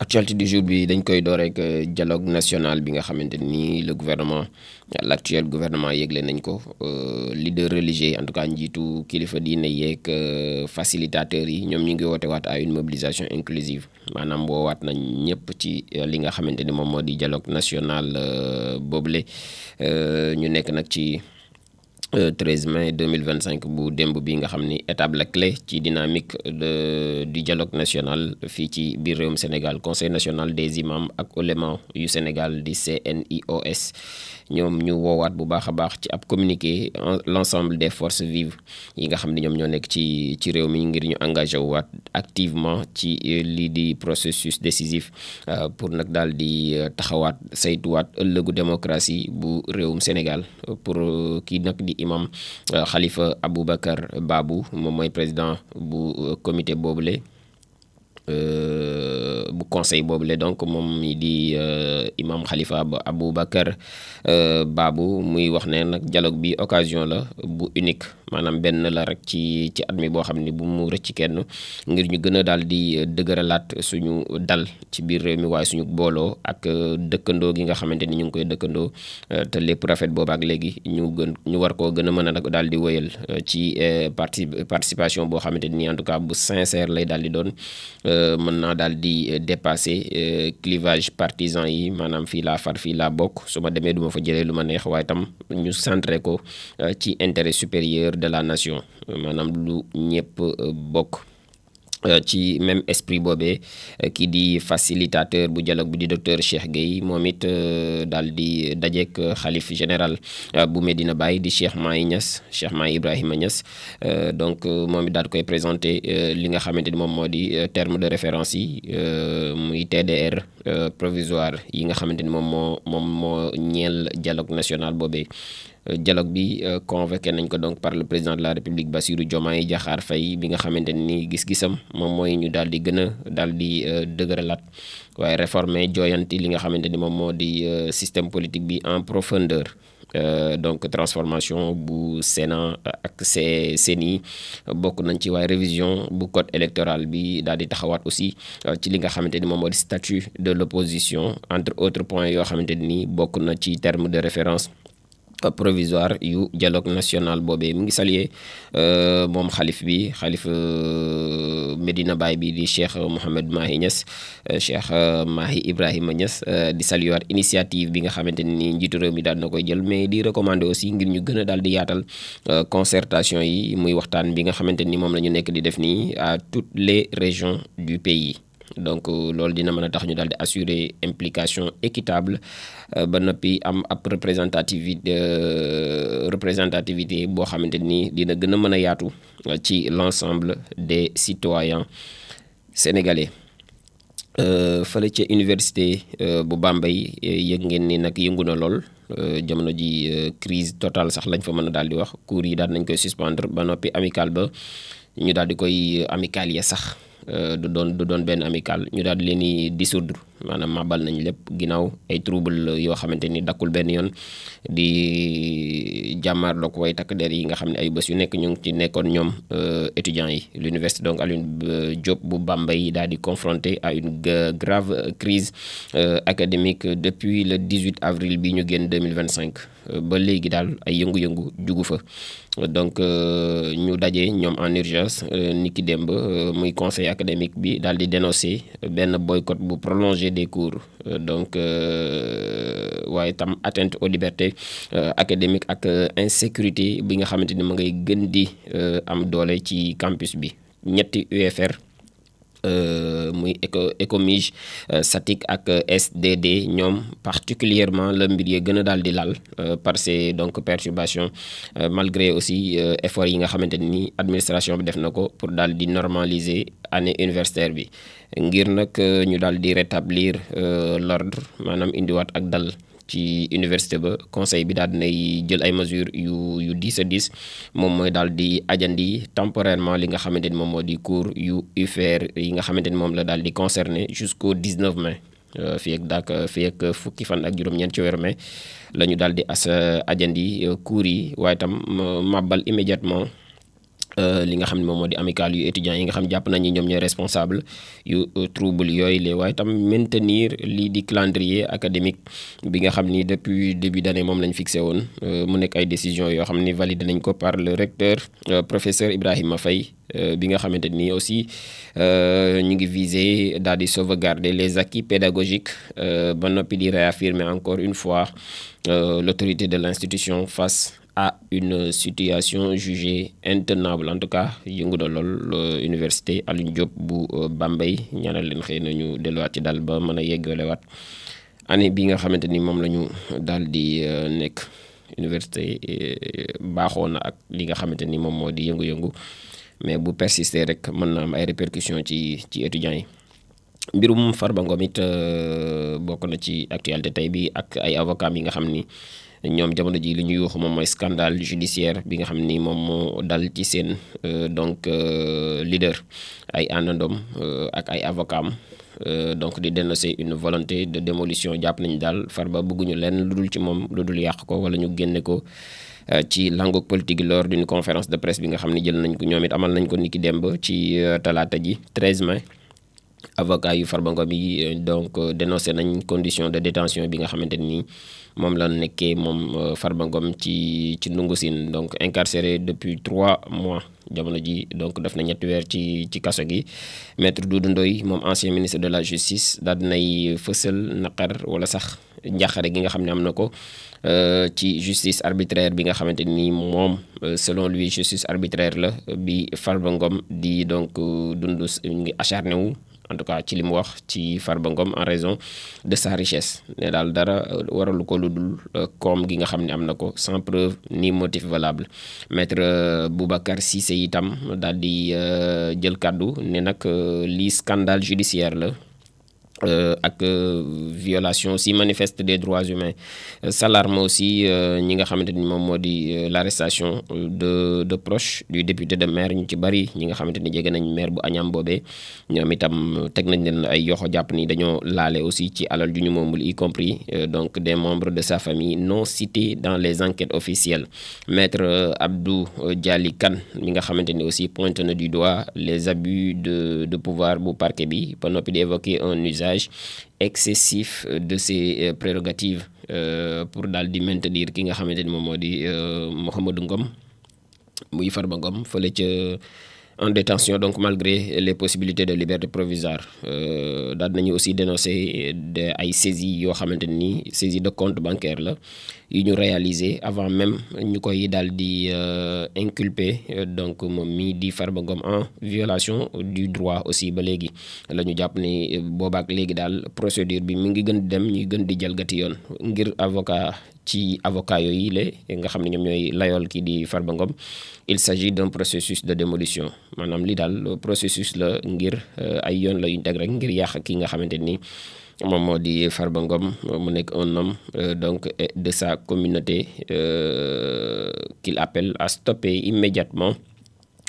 actualité du jour bi dañ koy door rek dialogue national bi nga xamante ni l'actuel gouvernement yëgle nañ ko leader religieux en tout cas njiitu kilifa diine yeeg facilitateurs yi ñoom ñu ngi woote waat à une mobilisation inclusive maanaam woowaat nañ ñëpp ci li nga xamante ni moom moo di dialogue national boobule ñu nekk nag ci 13 mai 2025 bu démb bi nga xam ni étape la clé ci dynamique du dialogue national fii ci biir réewum Sénégal conseil national des imams ak oulémas yu Sénégal di CNIOS ñoom ñu woowaat bu baax a baax ci ab communiqué l'ensemble des forces vives yi nga xam ne ñoom ñoo nekk ci réew mi ngir ñu engagé waat activement ci lii di processus décisif pour nag daal di taxawaat saytuwaat ëllëgu démocratie bu réewum Sénégal pour kii nag di imam Khalifa Aboubacar Babou moom mooy président bu comité boobule bu conseil boobule donc moom mi di imam Khalifa Aboubacar Babou muy wax ne nag dialogue bi occasion la bu unique maanaam benn la rek ci at mi boo xam ne bu mu rëcc kenn ngir ñu gën a daal di dëgëralaat suñu dal ci biir réew mi waaye suñu booloo ak dëkkandoo gi nga xamante ni ñu ngi koy dëkkandoo te lépp rafet boobu ak léegi ñu war koo gën a mën a nag daal di wëyal ci participation boo xamante ni en tout cas bu sincère lay daal di doon mën naa daal di dépasser clivage partisan yi maanaam fii laa far fii laa bokk su ma demee du ma fa jëlee lu ma neex waaye tam ñu centré ko ci intérêt supérieur de la nation maanaam lu ñëpp bokk ci même esprit boobee kii di facilitateur bu dialogue bi di docteur Cheikh Gueye moom it daal di dajeek xalif général bu Medina Baye di Cheikh Mahi Ibrahima Niass donc moom it daal di koy présenté li nga xamante ni moom moo di terme de référence yi muy TDR provisoire yi nga xamante ni moom moo ñeel dialogue national boobee. Dialogue bi convoqué nañ ko donc par le président de la République Bassirou Diomaye Diakhar Faye bi nga xamante ni gis-gisam moom mooy ñu daal di gën a daal di dëgëralaat waaye réformer jooyanti li nga xamante ni moom moo di système politique bi en profondeur donc transformation bu Sénat ak CENI bokk nañ ci waaye révision bu code électoral bi daal di taxawaat aussi ci li nga xamante ni moom moo di statut de l'opposition entre autres points yoo xamante ni bokk na ci terme de référence provisoire yu dialogue national boobee mu ngi saluer moom xalif Medina Baye bi di Cheikh Mouhamed Mahi Niass Cheikh Mahi Ibrahima Niass di saluer initiative bi nga xamante ni njiitu réew mi daal na koy jël mais di recommander aussi ngir ñu gën a daal di yaatal concertation yi muy waxtaan bi nga xamante ni moom la ñu nekk di def nii à toutes les régions du pays. Donc loolu dina mën a tax ñu daal di assurer implication équitable ba noppi am ab représentativité boo xamante ni dina gën a mën a yaatu ci l'ensemble des citoyens sénégalais. Fële ca université bu Bambey yëg ngeen ni nag yëngu na lool jamono ji crise totale sax lañ fa mën a daal di wax cours yi daal nañ koy suspendre ba noppi amical ba ñu daal di koy amical ya sax du doon benn amical ñu daal di leen di dissoudre maanaam mabal nañ lépp ginnaaw ay trouble yoo xamante ni dakkul benn yoon di jàmmaarloog way takk der yi nga xam ne ay bés yu nekk ñu ngi ci nekkoon ñoom étudiants yi l'université donc Alioune Diop bu Bambey daal di confronté à une grave crise académique depuis le 18 avril bi ñu génn 2025 ba léegi daal ay yëngu-yëngu jugu fa donc ñu daje ñoom en urgence niki démb muy conseil académique bi daal di dénoncer benn boycott bu prolongé des cours donc waaye tam atteinte aux libertés académiques ak insécurité bi nga xamante ni ma ngay gën di am doole ci campus bi ñetti UFR muy Ecomige SATIC ak SDD ñoom particulièrement la mbir yi gën a daal di lal par ces donc perturbations malgré aussi efforts yi nga xamante ni administration bi def na ko pour daal di normaliser année universitaire bi ngir nag ñu daal di rétablir l'ordre maanaam indiwaat ak dal ci université ba conseil bi daal dinay jël ay mesures yu 10 moom mooy daal di ajandi temporairement li nga xamante ni moom moo di cours yu UFR yi nga xamante ni moom la daal di concerné jusqu'au 19 mai fii ak fukki fan ak juróom-ñeent ci weeru mai la ñu daal di ajandi cours yi waaye tam màbbal immédiatement li nga xam ne moom moo di amicale yu étudiants yi nga xam jàpp nañu ñoom ñooy responsable yu trouble yooyu la waaye tam maintenir lii di calendrier académique bi nga xam ni depuis début d'année moom lañ fixé woon mu nekk ay décisions yoo xam ni validé nañ ko par le recteur professeur Ibrahima Faye bi nga xamante ni aussi ñu ngi viser daal di sauvegarder les acquis pédagogiques ba noppi di réaffirmer encore une fois l'autorité de l'institution face à une situation jugée intenable. En tout cas yëngu na lool université Alioune Diop bu Bambey ñaanal leen xëy na ñu delluwaat ci dal ba mën a yeggalewaat année bi nga xamante ni moom la ñu daal di nekk université baaxoo na ak li nga xamante ni moom moo di yëngu-yëngu mais bu persister rek mën na am ay répercussions ci étudiants yi. mbirum Farba Ngom it bokk na ci actualité tey bi ak ay avocats yi nga xam ni ñoom jamono ji li ñu yuuxu moom mooy scandale judiciaire bi nga xam ni moom moo dal ci seen donc leader ay àndandoom ak ay avocats am donc di dénoncer une volonté de démolition jàpp nañu daal Farba bëgguñu leen lu dul ci moom lu dul yàq ko wala ñu génne ko ci langue politique lors d'une conférence de presse bi nga xam ni jël nañ ko ñoom it amal nañ ko niki démb ci talaata ji 13 mai. avocat yu Farba Ngom yi donc dénoncé nañ condition de détention bi nga xamante ni moom la nekkee moom Farba Ngom ci Ndungu Sine donc incarcéré depuis 3 mois jamono ji donc def na 3 weer ci kaso gi. maître Doudou Ndoye moom ancien ministre de la justice daal dinay fësal naqar wala sax njàqare gi nga xam ne am na ko ci justice arbitraire bi nga xamante ni moom selon lui justice arbitraire la bi Farba Ngom di donc dund ngi acharné wu en tout cas ci li mu wax ci Farba Ngom en raison de sa richesse ne daal dara waralu ko lu dul koom gi nga xam ne am na ko sans preuve ni motif valable. maître Boubacar Cissé itam daal di jël kàddu ne nag lii scandale judiciaire la ak violation aussi manifeste des droits humains. s'alarme aussi ñi nga xamante ni moom moo di l'arrestation de proches du député de maire ñu ci bari ñi nga xamante ni jege nañ maire bu Agnam boobee ñoom itam teg nañ leen ay yoxo jàpp ni dañoo laale aussi ci alal ju ñu moomul y compris donc des membres de sa famille non cités dans les enquêtes officielles. maître Abdou Diali Kane mi nga xamante ni aussi pointe na du doigt les abus de pouvoir bu parquet bi ba noppi di évoquer un usage excessif de ses prérogatives pour daal di maintenir ki nga xamante ni moom moo di Mouhamadou Ngom muy Farba Ngom fële ca en détention donc malgré les possibilités de liberté provisoire. daal nañu aussi dénoncer ay saisies yoo xamante ni saisie de compte bancaire la yu ñu réalisé avant même ñu koy daal di inculper donc moom mi di Farba Ngom en violation du droit aussi ba léegi la ñu jàpp ni boobaak léegi daal procédure bi mi ngi gën di dem ñuy gën di jalgati yoon ngir avocat yooyu la nga xam ne ñoom ñooy layool kii di Farba Ngom. il s'agit d'un processus de démolition maanaam li daal processus la ngir ay yoon la yuñ teg rek ngir yàq ki nga xamante ni moom moo di Farba Ngom mu nekk un homme donc de sa communauté qu'il appelle à stopper immédiatement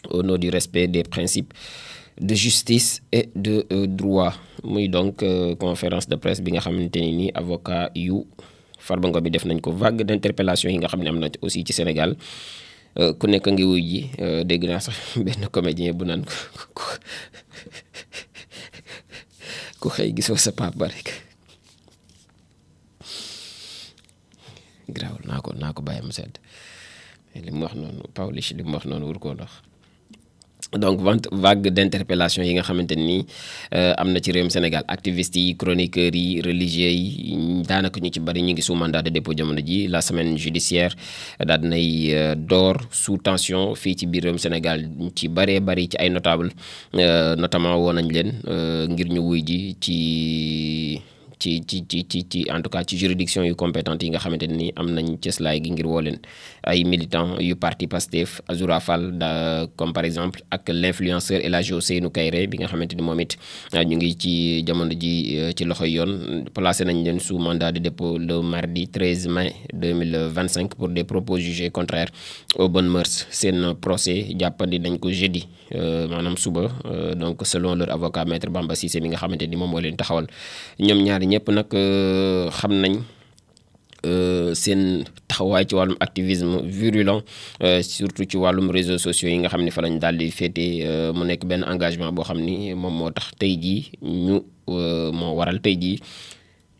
au nom du respect des principes de justice et de droit. muy donc conférence de presse bi nga xamante ni avocat yu Farba Ngom bi def nañ ko. vague d'interpellation yi nga xam ne am na aussi ci Sénégal ku nekk ngi wuy ji dégg naa sax benn comédien bu naan ku xëy gisoo sa papa rek garaawul naa ko bàyyi mu sedd li mu wax noonu Pawlish li mu wax noonu wur koo ndox. donc vague d'interpellation yi nga xamante ni am na ci réewum Sénégal activistes yi chroniqueurs yi religieux yi daanaka ñu ci bari ñu ngi sous mandat de dépôt jamono ji. la semaine judiciaire daal dinay door sous tension fii ci biir réewum Sénégal ci bëree bari ci ay notables notamment woo nañ leen ngir ñu wuy ji ci en tout cas ci juridiction yu compétentes yi nga xamante ni am nañ cëslaay gi ngir woo leen ay militants yu parti Pastef Azoura Fall comme par exemple ak l'influenceur El Hadji Ousseynou Kayré bi nga xamante ni moom it ñu ngi ci jamono ji ci loxoy yoon. placé nañ leen sous mandat de dépôt le mardi 13 mai 2025 pour des propos jugés contraires aux bonnes mœurs. seen procès jàppandi nañ ko jeudi maanaam suba donc selon leur avocat maître Bamba Cissé mi nga xamante ni moom moo leen taxawal. ñoom ñaari ñëpp nag xam nañ seen taxawaay ci wàllum activisme virulent surtout ci wàllum réseaux sociaux yi nga xam ni fa lañ daal di féete mu nekk benn engagement boo xam ni moom moo tax tey jii ñu moo waral tey jii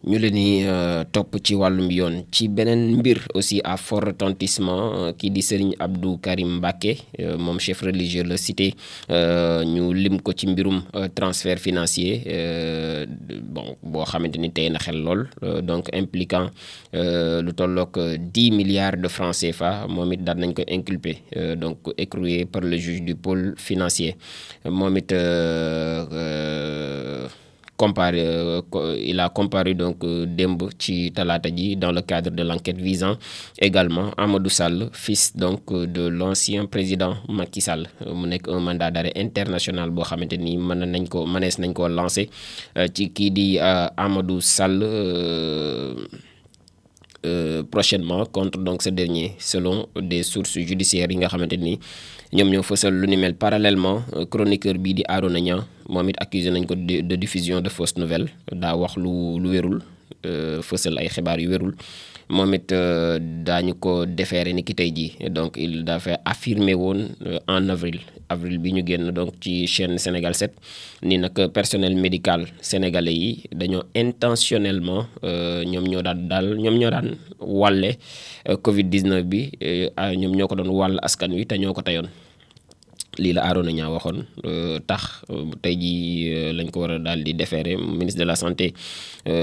ñu leen di topp ci wàllum yoon. ci beneen mbir aussi à fort retentissement kii di Serigne Abdou Karim Mbacké moom chef religieux la cité ñu lim ko ci mbirum transfert financier bon boo xamante ni tey na xel lool donc impliquant lu tollook 10 milliards de francs CFA moom it daal nañ ko inculpé donc écroué par le juge du pôle financier moom it il a comparu donc démb ci talaata ji dans le cadre de l'enquête visant également Amadou Sall fils donc de l'ancien président Macky Sall mu nekk un mandat d'arrêt international boo xamante ni mënees nañ koo lancé ci kii di Amadou Sall prochainement contre donc ce dernier selon des sources judiciaires yi nga xamante ni ñoom ñoo fësal lu ni mel. Parallèlement chroniqueur bii di Arona Niang moom it accusé nañ ko de diffusion de fausses nouvelles daa wax lu wérul fësal ay xibaar yu wérul moom it daañu ko déféré ni ki tey jii donc il dafa affirmé woon en avril bi ñu génn donc ci chaîne Sénégal 7 ni nag personnel médical sénégalais yi dañoo intentionnellement ñoom ñoo daan wàlle Covid 19 bi ñoom ñoo ko doon wàll askan wi te ñoo ko teyoon. lii la Arona Niang waxoon tax tey jii lañ ko war a daal di déférer ministre de la santé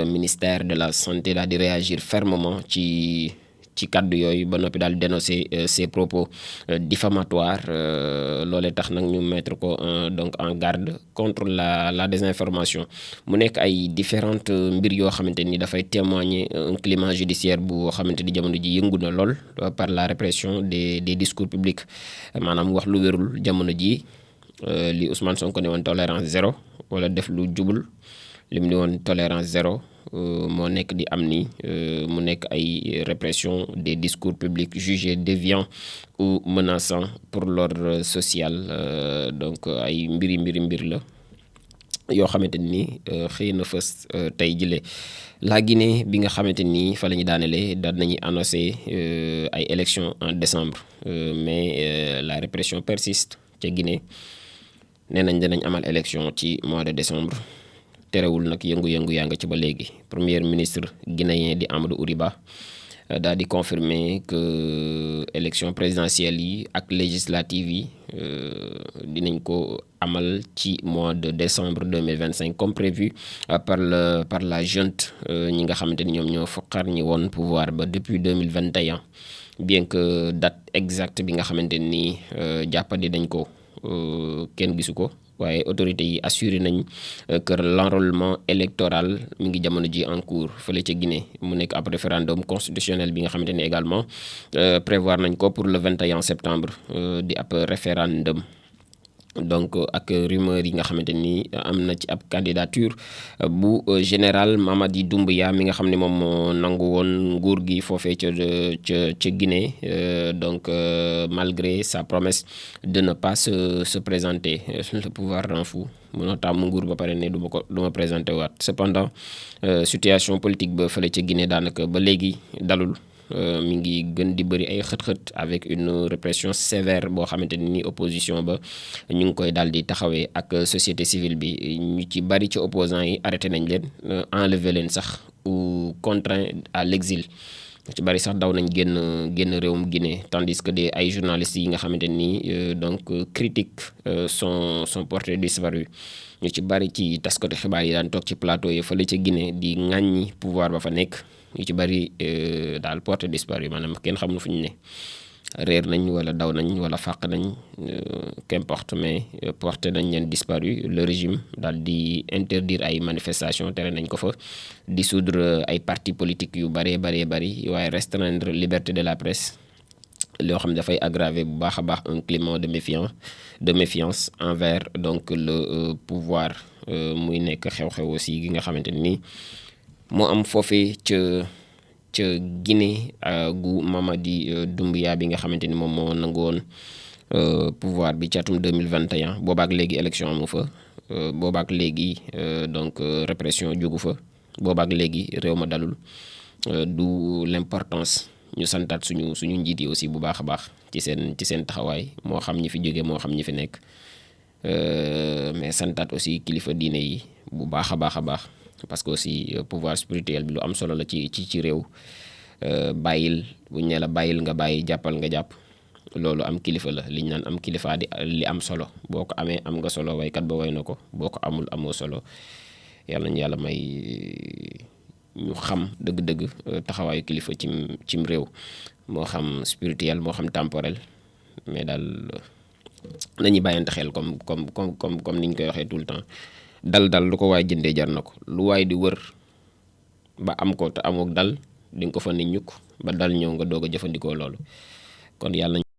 ministère de la santé daal di réagir fermement ci kàddu yooyu ba noppi daal di dénoncer ces propos diffamatoires loolee tax nag ñu mettre ko donc en garde contre la désinformation mu nekk ay différentes mbir yoo xamante ni dafay témoigner un climat judiciaire bu xamante ni jamono ji yëngu na lool par la répression des discours publics maanaam wax lu wérul jamono ji li Ousmane Sonko ne woon tolérance zéro wala def lu jubul lim ni woon tolérance zéro moo nekk di am ni mu nekk ay répression des discours publics jugés déviants ou menaçants pour l'ordre social donc ay mbir la yoo xamante ni xëy na fës tey jile. la Guinée bi nga xamante ni fa la ñu daanelee daal nañuy annoncé ay élections en décembre mais la répression persiste ca Guinée nee nañ danañ amal élection ci mois de décembre. terewul nag yëngu-yëngu yaa nga ci ba léegi premier ministre guinéen di Amadou Ouriba daal di confirmer que élection présidentielle yi ak législative yi dinañ ko amal ci mois de décembre 2025 comme prévu par la junte ñi nga xamante ni ñoom ñoo foqar ñi woon pouvoir ba depuis 2021 bien que date exacte bi nga xamante ni jàppandi dañ ko kenn gisu ko. waaye autorités yi assuré nañ que l'enrôlement électoral mi ngi jamono ji en cours fële ca Guinée mu nekk ab référendum constitutionnel bi nga xamante ni également prévoir nañ ko pour le 21 septembre di ab référendum. donc ak rumeur yi nga xamante ni am na ci ab candidature bu général Mamadi Doumbouya mi nga xam ne moom moo nangu woon nguur gi foofee ca Guinée donc malgré sa promesse de ne pas se présenter le pouvoir rend fou mënoo tàmm nguur ba pare ne du ma présenté waat. cependant situation politique ba fële ca Guinée daanaka ba léegi dalul. mi ngi gën di bëri ay xët-xët avec une répression sévère boo xamante ni opposition ba ñu ngi koy daal di taxawee ak société civile bi ñu ci bëri ci opposants yi arrêté nañ leen enlever leen sax ou contraint à l'exil ci bëri sax daw nañ génn réewum Guinée tandis que ay journalistes yi nga xamante ni donc critiques sont portés disparus ñu ci bëri ci taskatu xibaar yi daan toog ci plateau yi fële ca Guinée di ŋàññi pouvoir ba fa nekk ñu ci bëri daal porté disparu maanaam kenn xamul fu ñu ne réer nañ wala daw nañ wala fàq nañ qu'importe mais porté nañ leen disparu. le régime daal di interdire ay manifestation tere nañ ko fa dissoudre ay partis politiques yu bëree bëri waaye restreindre liberté de la presse loo xam ne dafay aggraver bu baax a baax un climat de méfiance envers donc le pouvoir muy nekk xew-xew aussi gi nga xamante ni moo am foofee ca Guinée gu Mamadi Doumbouya bi nga xamante ni moom moo nangu woon pouvoir bi ci atum 2021 boobaak léegi élection amu fa boobaak léegi donc répression jógu fa boobaak léegi réew ma dalul du l'importance ñu santaat suñu njiit yi aussi bu baax a baax ci seen taxawaay moo xam ñi fi jóge moo xam ñi fi nekk mais santaat aussi kilifa diine yi bu baax a baax parce que aussi pouvoir spirituel bi lu am solo la ci réew. Bàyyil buñ ne la bàyyil nga bàyyi jàppal nga jàpp loolu am kilifa la liñ naan am kilifa di li am solo boo ko amee am nga solo waykat ba way na ko boo ko amul amoo solo yàlla nañu yàlla may ñu xam dëgg-dëgg taxawaayu kilifa cim réew moo xam spirituel moo xam temporel mais daal nañuy bàyyante xel comme niñ koy waxee tout le temps dal lu ko waay jëndee jar na ko lu waay di wër ba am ko te amook dal di nga ko fa nit ñukk ba dal ñëw nga doog a jëfandikoo loolu kon yàlla